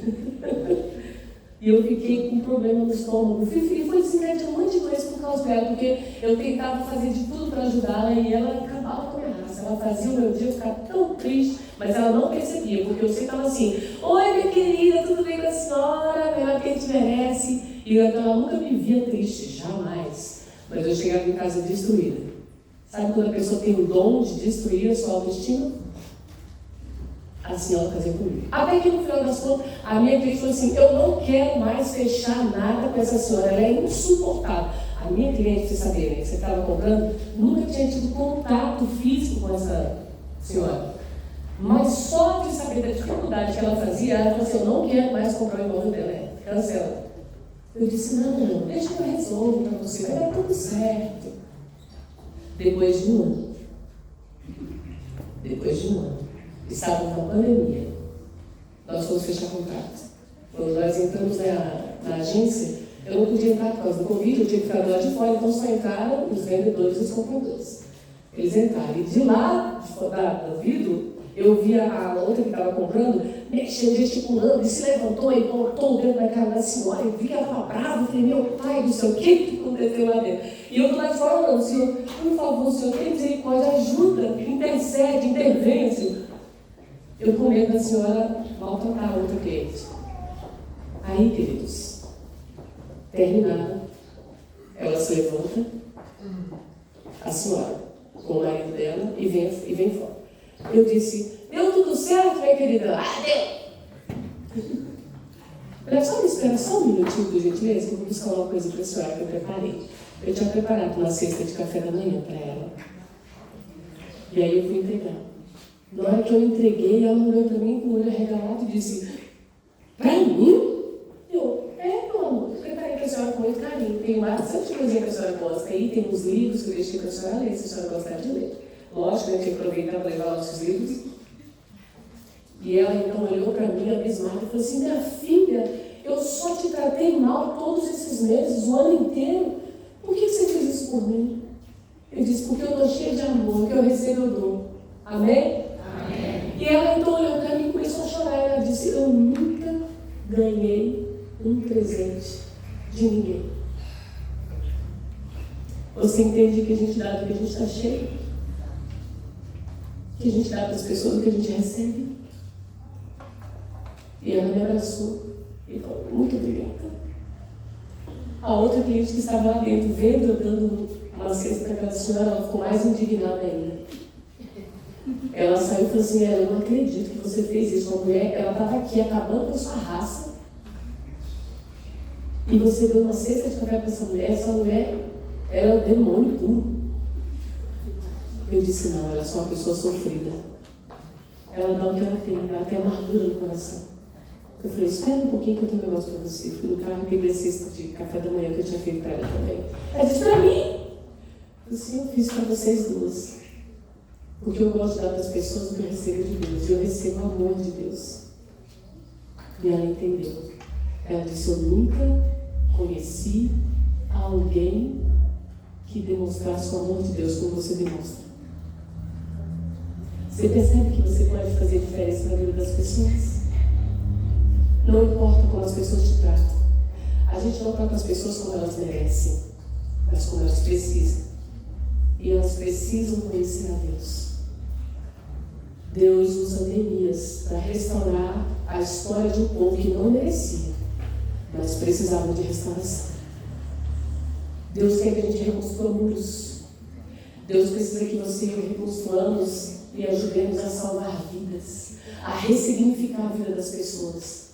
E eu fiquei com problema no estômago. E foi desencadeando um monte de coisa por causa dela, porque eu tentava fazer de tudo para ajudá-la e ela acabava com a minha raça. Ela fazia o meu dia ficar tão triste, mas ela não percebia, porque eu sempre estava assim, oi minha querida, tudo bem com a senhora? Melhor que a gente merece. E ela nunca me via triste, jamais. Mas eu chegava em casa destruída. Sabe quando a pessoa tem o dom de destruir a sua autoestima? Assim ela fazia comigo. Até que no final das contas, a minha cliente falou assim, eu não quero mais fechar nada com essa senhora, ela é insuportável. A minha cliente, você sabia, né, que você estava comprando, nunca tinha tido contato físico com essa senhora. Mas só de saber da dificuldade que ela fazia, ela falou assim, eu não quero mais comprar o imóvel dela, cancela. Eu disse, não, deixa que eu resolvo para você, vai dar tudo certo. Depois de um ano, estávamos na pandemia, nós fomos fechar contrato. Quando nós entramos na agência, eu não podia entrar por causa do Covid, eu tinha que ficar do lado de fora, então só entraram os vendedores e os compradores. Eles entraram, e de lá, do vidro, eu vi a outra que estava comprando, mexendo, gesticulando, e se levantou e botou o dedo na cara da senhora, eu vi que ela estava brava, eu falei, meu pai do céu, o que aconteceu lá dentro? E eu do lado de fora falando, senhor, por favor, senhor, tem misericórdia, ajuda, intercede, intervém, senhor. Eu com medo da senhora maltratar a outra cliente. Aí, queridos, terminada, ela se levanta, a senhora, com o marido dela, e vem fora. Eu disse, deu tudo certo, minha querida? Deu! Olha, só me espera só um minutinho, por gentileza, que eu vou buscar uma coisa para a senhora que eu preparei. Eu tinha preparado uma cesta de café da manhã para ela. E aí eu fui entregar. Na hora que eu entreguei, ela olhou para mim com o olho arregalado e disse, para mim? Eu, meu amor, eu preparei para a senhora com muito carinho. Tem bastante coisinha que a senhora gosta aí, tem uns livros que eu deixei para a senhora ler, se a senhora gostar de ler. Lógico, a gente aproveitar para levar nossos livros. E ela então olhou para mim abismada e falou assim, minha filha, eu só te tratei mal todos esses meses, o ano inteiro. Por que você fez isso por mim? Eu disse, porque eu estou cheia de amor, o que eu recebo eu dou. Amém? E ela então olhou para mim e começou a chorar. Ela disse, eu nunca ganhei um presente de ninguém. Você entende que a gente dá do que a gente está cheio? Que a gente dá para as pessoas do que a gente recebe? E ela me abraçou e falou, muito obrigada. A outra cliente que estava lá dentro, vendo eu dando uma cesta para aquela senhora, ela ficou mais indignada ainda. Ela saiu e falou assim, eu não acredito que você fez isso. Uma mulher, ela estava aqui acabando com a sua raça. E você deu uma cesta de café para essa mulher era o demônio puro. Eu disse, não, ela é só uma pessoa sofrida. Ela dá o que ela tem amargura no coração. Eu falei, espera um pouquinho que eu tenho um negócio para você. Fui no carro e peguei a cesta de café da manhã que eu tinha feito para ela também. Ela disse, para mim? Eu disse, sim, eu fiz para vocês duas. Porque eu gosto de dar para as pessoas o que eu recebo de Deus. E eu recebo o amor de Deus. E ela entendeu. Ela disse, eu nunca conheci alguém que que demonstrasse o amor de Deus como você demonstra. Você percebe que você pode fazer diferença na vida das pessoas? Não importa como as pessoas te tratam. A gente não trata as pessoas como elas merecem, mas como elas precisam. E elas precisam conhecer a Deus. Deus usa Neemias para restaurar a história de um povo que não merecia, mas precisava de restauração. Deus quer que a gente reconstrua muros. Deus precisa que você e eu reconstruamos e ajudemos a salvar vidas, a ressignificar a vida das pessoas,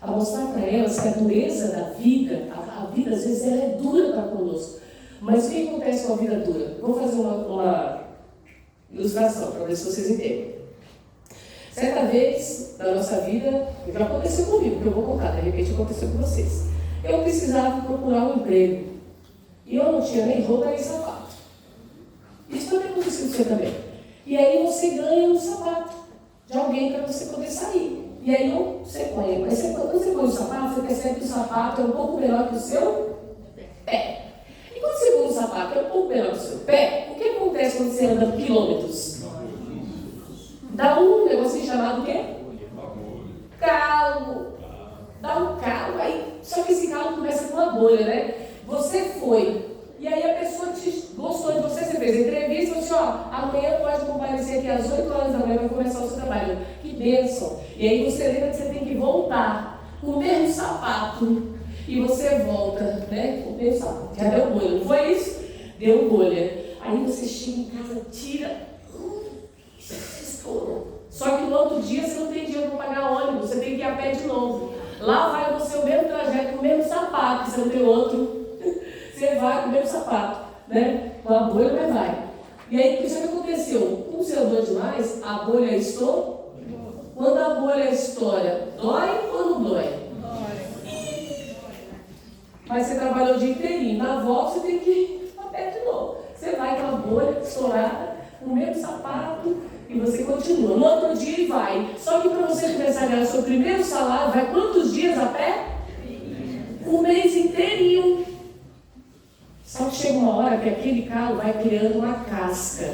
a mostrar para elas que a dureza da vida, a vida às vezes ela é dura para conosco. Mas o que acontece com a vida dura? Vou fazer uma ilustração para ver se vocês entendem. Certa vez na nossa vida, já aconteceu comigo, que eu vou contar, de repente aconteceu com vocês. Eu precisava procurar um emprego e eu não tinha nem roupa nem sapato. Isso pode ter acontecido com você também. E aí você ganha um sapato de alguém para você poder sair. E aí você põe. Mas quando você põe o sapato, você percebe que o sapato é um pouco menor que o seu pé. E quando você põe o sapato é um pouco menor que o seu pé, o que acontece quando você anda quilômetros? Dá um negocinho chamado o quê? Calo. Dá um calo. Aí, só que esse calo começa com uma bolha, né? Você foi. E aí a pessoa gostou de você, você fez a entrevista e falou assim, ó, amanhã pode comparecer aqui às 8 horas da manhã, vai começar o seu trabalho. Que bênção! E aí você lembra que você tem que voltar com o mesmo sapato. E você volta, né, com o mesmo sapato. Já deu bolha, não foi isso? Deu bolha. Aí você chega em casa, tira, estourou. Só que no outro dia você não tem dinheiro para pagar ônibus, você tem que ir a pé de novo. Lá vai você o mesmo trajeto, com o mesmo sapato, você não tem outro. Você vai com o mesmo sapato, né? Com a bolha, mas vai. E aí, o que aconteceu? Como você andou demais, a bolha estourou. Quando a bolha estoura, dói ou não dói? Dói. Mas você trabalhou o dia inteirinho. Na volta, você tem que ir a pé de novo. Você vai com a bolha estourada, com o mesmo sapato, e você continua. No outro dia, vai. Só que para você começar a ganhar o seu primeiro salário, vai quantos dias a pé? Um mês inteirinho. Só que chega uma hora que aquele calo vai criando uma casca.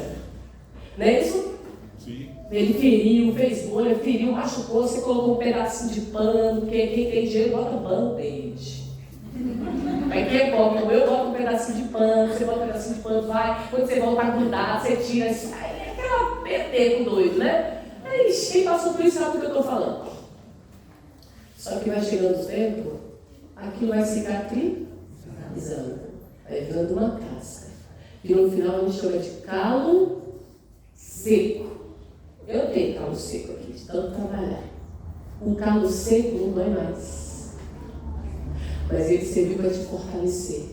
Não é isso? Sim. Ele feriu, fez bolha, feriu, machucou, você colocou um pedacinho de pano, porque quem tem dinheiro bota band-aid. Aí quem bota, eu boto um pedacinho de pano, você bota um pedacinho de pano, vai, quando você volta a cuidar, você tira isso. Aí é aquela perder com doido, né? Aí quem passou por isso sabe do que eu estou falando. Só que vai chegando o tempo, aquilo vai cicatrizando. Vai virando uma casca. E no final a gente chama de calo seco. Eu tenho calo seco aqui, de tanto trabalhar. O calo seco não dói mais. Mas ele serviu para te fortalecer.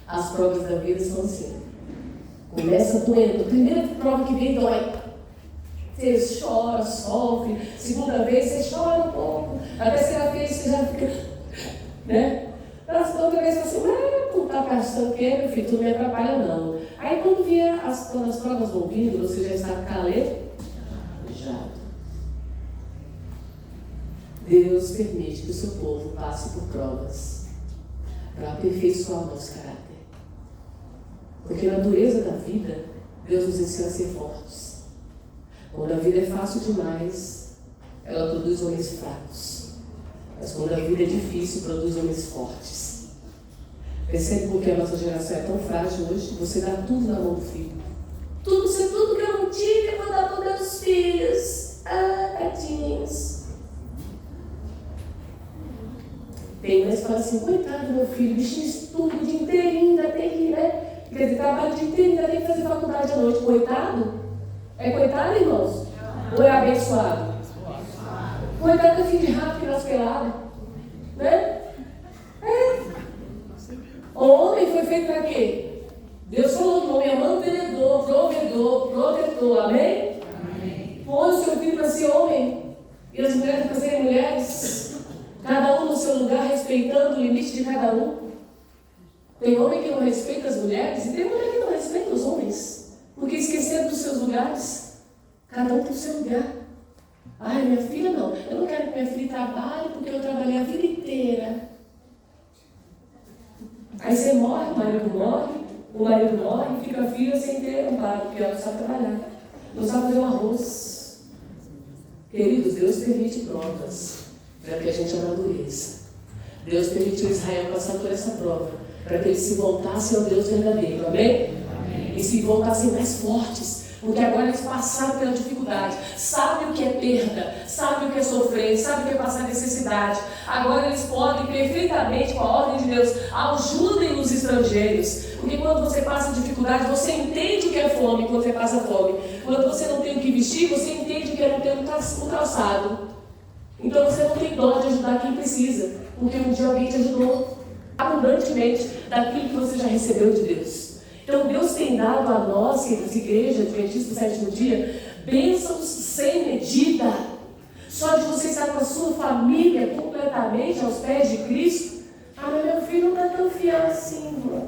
As provas da vida são assim. Começa doendo. A primeira prova que vem dói. Você chora, sofre. Segunda vez você chora um pouco. A terceira vez você já fica, né? Mas outra vez você não está gastando o quê, meu filho? Tu não me atrapalha, não. Aí quando quando as provas vão vindo, você já está calejado. Deus permite que o seu povo passe por provas para aperfeiçoar o nosso caráter. Porque na dureza da vida, Deus nos ensina a ser fortes. Quando a vida é fácil demais, ela produz homens fracos. Mas quando a vida é difícil, produz homens fortes. Percebe por que a nossa geração é tão frágil hoje? Você dá tudo na mão do filho. Tudo que eu não tive, eu vou dar para os meus filhos. Ah, tadinhos. Tem mães que falam assim, coitado do meu filho, bichinho estuda o dia inteirinho, ainda tem que, né? Quer dizer, trabalha o dia inteiro, ainda tem que fazer faculdade à noite. Coitado? É coitado, irmãos? Ou é abençoado? Coitado do filho de rato que nasce pelado. Né? É. O homem foi feito para quê? Deus falou que o homem é mantenedor, protetor. Amém? Amém. Põe o seu filho para ser homem e as mulheres para serem mulheres. Cada um no seu lugar, respeitando o limite de cada um. Tem homem que não respeita as mulheres e tem mulher que não respeita os homens. Porque esqueceram dos seus lugares. Cada um tem o seu lugar. Ai, minha filha não. Eu não quero que minha filha trabalhe porque eu trabalhei a vida inteira. Aí você morre, o marido morre, O marido morre e fica a filha sem ter amparo, porque ela não sabe trabalhar, não sabe fazer um arroz. Queridos, Deus permite provas para que a gente amadureça. Deus permitiu Israel passar por essa prova para que eles se voltassem ao Deus verdadeiro, amém? E se voltassem mais fortes, porque agora eles passaram pela dificuldade, sabem o que é perda, sabem o que é sofrer, sabem o que é passar necessidade. Agora eles podem perfeitamente, com a ordem de Deus, ajudem os estrangeiros, porque quando você passa dificuldade, você entende o que é fome quando você passa fome. Quando você não tem o que vestir, você entende o que é não ter um calçado. Então você não tem dó de ajudar quem precisa, porque um dia alguém te ajudou abundantemente daquilo que você já recebeu de Deus. Então Deus tem dado a nós, queridos, igreja adventista do sétimo dia, bênçãos sem medida. Só de você estar com a sua família completamente aos pés de Cristo. Ah, mas meu filho não está tão fiel assim, mano.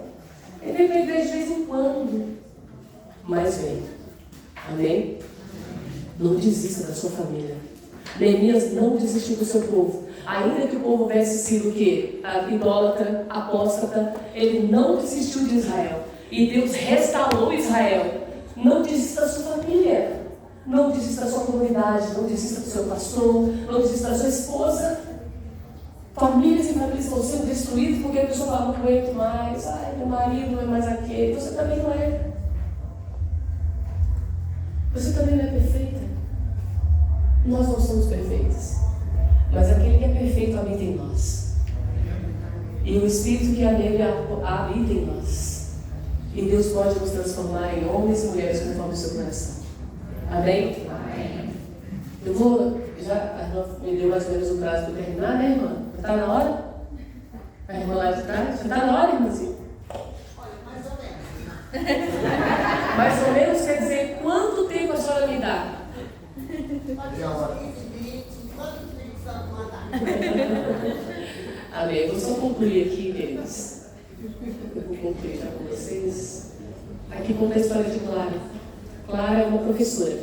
Ele vem para a igreja de vez em quando. Mas vem. Amém? Não desista da sua família. Neemias não desistiu do seu povo. Ainda que o povo houvesse sido o quê? Idólatra, apóstata, ele não desistiu de Israel. E Deus restaurou Israel. Não desista da sua família. Não desista da sua comunidade. Não desista do seu pastor. Não desista da sua esposa. Famílias e famílias estão sendo destruídas porque a pessoa fala, não aguento mais. Ai, meu marido não é mais aquele. Você também não é. Você também não é perfeita. Nós não somos perfeitos. Mas aquele que é perfeito habita em nós. E o Espírito que há nele habita em nós. E Deus pode nos transformar em homens e mulheres conforme o seu coração. Amém? Amém. Eu vou, já a irmã me deu mais ou menos o prazo para terminar, né, irmã? Já está na hora? A irmã lá de trás? Já está na hora, irmãzinha? Olha, mais ou menos. Mais ou menos quer dizer quanto tempo a senhora me dá? Pode ser uns 15, 20, quanto o Espírito Santo mandar. Amém. Eu vou só concluir aqui, queridos. Eu vou concluir já com vocês. Aqui conta a história de Clara. Clara é uma professora.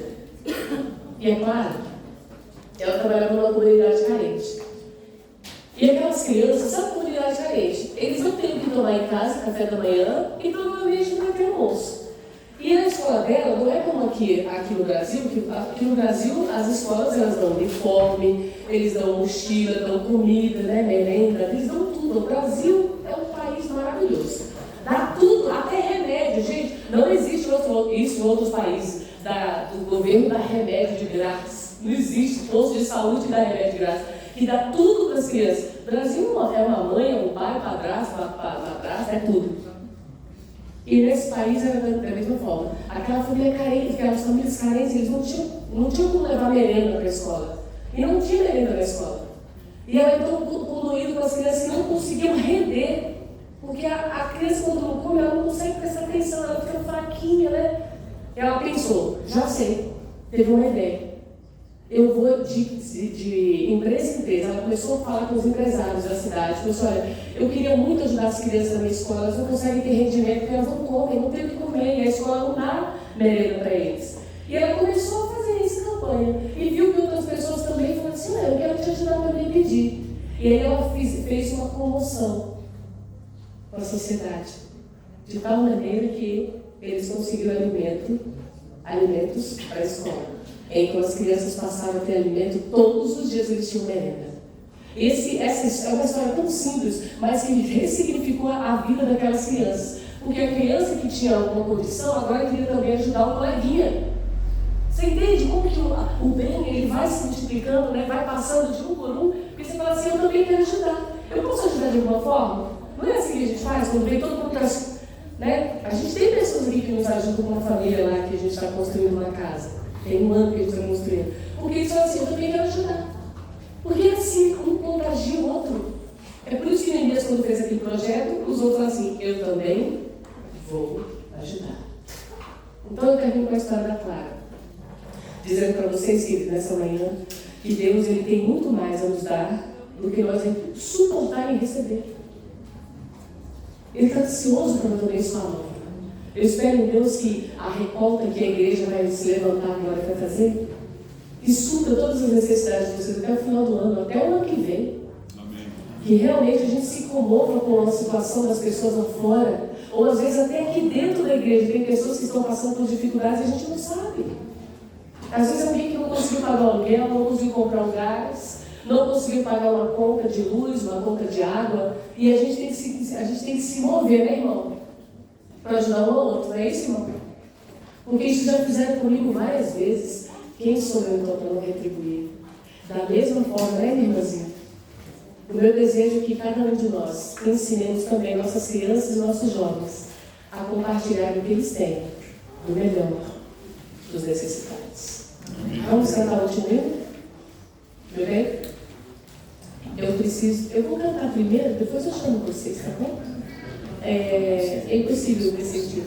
E a Clara, ela trabalhava numa comunidade carente. E aquelas crianças, sabe a comunidade carente? Eles não têm o que tomar em casa, café da manhã, e provavelmente não vai ter almoço. E a escola dela não é como aqui no Brasil, que aqui no Brasil as escolas elas dão uniforme, eles dão mochila, dão comida, né, merenda, eles dão tudo. O Brasil é um país maravilhoso. Dá tudo, até remédio, gente. Não existe isso em outros países. Do governo dá remédio de graça. Não existe posto de saúde que dá remédio de graça. Que dá tudo para as crianças. O Brasil é uma mãe, é um pai, padrasto, é tudo. E nesse país era da mesma forma. Aquela família carente, aquelas famílias carentes, eles não tinham como levar merenda para a escola. E não tinha merenda na escola. E ela então conduído com as crianças que não conseguiam render. Porque a criança, quando não come, ela não consegue prestar atenção, ela fica fraquinha, né? Ela pensou, já sei, teve uma ideia. Eu vou de empresa em empresa. Ela começou a falar com os empresários da cidade. Começou, olha, eu queria muito ajudar as crianças da minha escola, elas não conseguem ter rendimento porque elas não comem, não tem o que comer, e a escola não dá merenda para eles. E ela começou a fazer essa campanha. E viu que outras pessoas também falaram assim, não, eu quero te ajudar também a pedir. E aí ela fez uma comoção com a sociedade. De tal maneira que eles conseguiram alimentos para a escola. Então as crianças passaram a ter alimento, todos os dias eles tinham merenda. Essa é uma história tão simples, mas que ressignificou a vida daquelas crianças. Porque a criança que tinha alguma condição, agora queria também ajudar o coleguinha. Você entende como que o bem ele vai se multiplicando, né? Vai passando de um por um, porque você fala assim, eu também quero ajudar. Eu posso ajudar de alguma forma? Não é assim que a gente faz, quando vem todo mundo traz, né? A gente tem pessoas aqui que nos ajudam com a família lá que a gente está construindo uma casa. Tem um ano que a gente está construindo. Porque eles falam assim, eu também quero ajudar. Porque assim, um contagia o outro. É por isso que Neemias, quando fez aquele projeto, os outros falam assim, eu também vou ajudar. Então eu termino com a história da Clara. Dizendo para vocês, queridos, nessa manhã, que Deus ele tem muito mais a nos dar do que nós suportar e receber. Ele está ansioso para também sua mão. Eu espero em Deus que a recolta que a igreja vai se levantar agora para fazer, que supra todas as necessidades de vocês até o final do ano, até o ano que vem. Amém. Que realmente a gente se comova com a situação das pessoas lá fora, Ou às vezes até aqui dentro da igreja tem pessoas que estão passando por dificuldades e a gente não sabe. Às vezes alguém que não conseguiu pagar o aluguel, não conseguiu comprar um gás, não conseguiu pagar uma conta de luz, uma conta de água, e a gente tem que se mover, né, irmão? Para ajudar um ao outro, não é isso, irmão? Porque isso já fizeram comigo várias vezes. Quem sou eu então para não retribuir? Da mesma forma, né, minha irmãzinha? O meu desejo é que cada um de nós ensinemos também nossas crianças e nossos jovens a compartilhar o que eles têm, do melhor dos necessitados. Vamos cantar o último hino? Tudo bem? Eu vou cantar primeiro, depois eu chamo vocês, tá bom? É impossível decidir.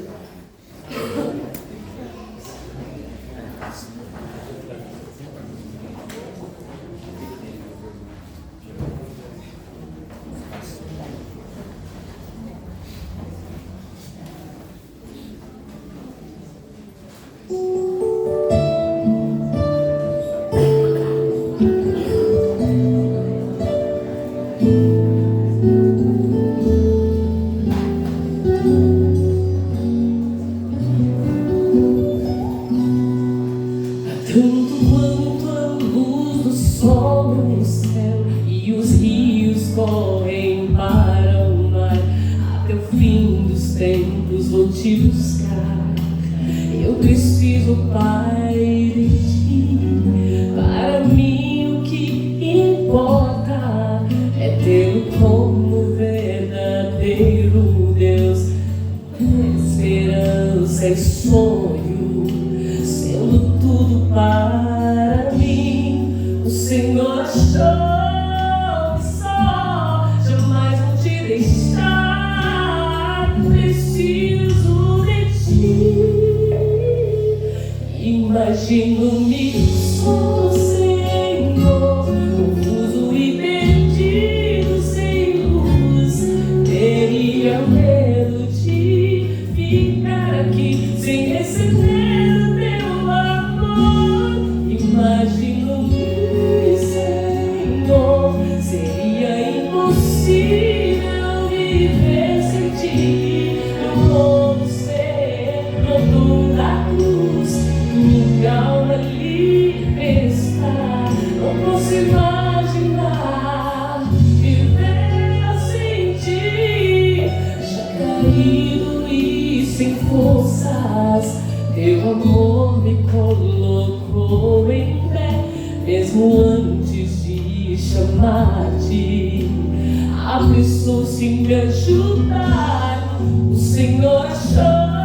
Senhor achou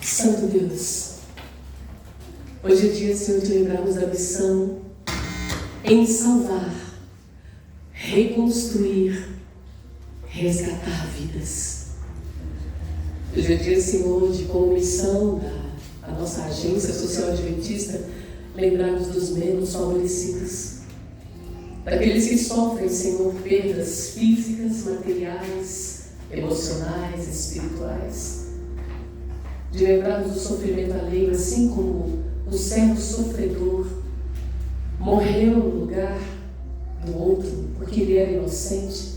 Santo Deus, hoje é dia, Senhor, de lembrarmos da missão em salvar, reconstruir, resgatar vidas. Hoje é dia, Senhor, de como missão da nossa agência social adventista, lembrarmos dos menos favorecidos, daqueles que sofrem, Senhor, perdas físicas, materiais, emocionais, espirituais. De lembrarmos do sofrimento alheio, assim como o servo sofredor morreu no lugar do outro, porque ele era inocente.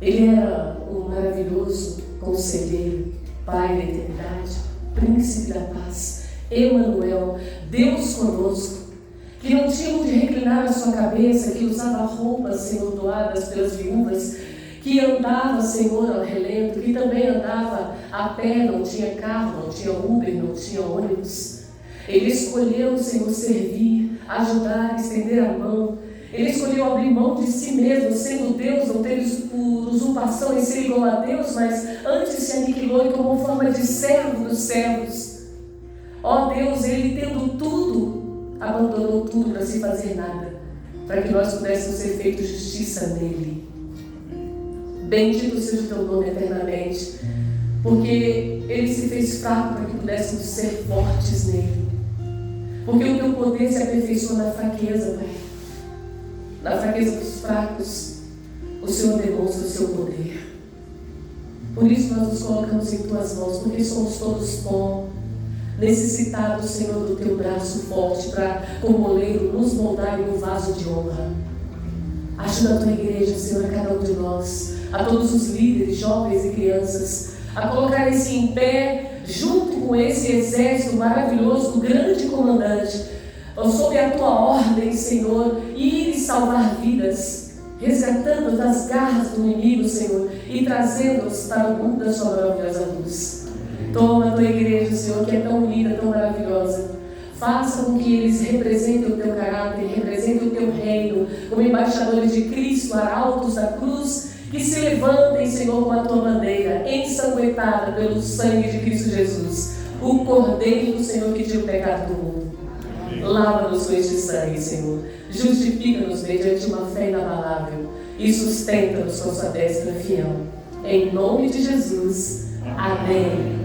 Ele era um maravilhoso conselheiro, Pai da eternidade, Príncipe da paz, Emanuel, Deus conosco, que não tinha onde reclinar a sua cabeça, que usava roupas, Senhor, doadas pelas viúvas, que andava, Senhor, ao relento, que também andava a pé, não tinha carro, não tinha Uber, não tinha ônibus. Ele escolheu, Senhor, servir, ajudar, estender a mão. Ele escolheu abrir mão de si mesmo, sendo Deus, não teve por usurpação em ser igual a Deus, mas antes se aniquilou e tomou forma de servo dos servos. Ó Deus, Ele tendo tudo, abandonou tudo para se fazer nada, para que nós pudéssemos ser feitos justiça nele. Bendito seja o teu nome eternamente, porque Ele se fez fraco para que pudéssemos ser fortes nele. Porque o teu poder se aperfeiçoa na fraqueza, Pai. Na fraqueza dos fracos, o Senhor demonstra o seu poder. Por isso nós nos colocamos em tuas mãos, porque somos todos pó, necessitados, Senhor, do teu braço forte para, como oleiro, nos moldar em um vaso de honra. Ajuda a tua igreja, Senhor, a cada um de nós, a todos os líderes, jovens e crianças, a colocarem-se em pé, junto com esse exército maravilhoso do grande comandante, sob a tua ordem, Senhor, ir e salvar vidas, resgatando das garras do inimigo, Senhor, e trazendo-os para o mundo da sua maravilhosa luz. Toma a tua igreja, Senhor, que é tão linda, tão maravilhosa. Faça com que eles representem o teu caráter, representem o teu reino, como embaixadores de Cristo, arautos da cruz, que se levantem, Senhor, com a tua bandeira, ensanguentada pelo sangue de Cristo Jesus, o Cordeiro do Senhor que tira o pecado do mundo. Lava-nos com este sangue, Senhor. Justifica-nos mediante uma fé inabalável e sustenta-nos com sua destra fiel. Em nome de Jesus. Amém.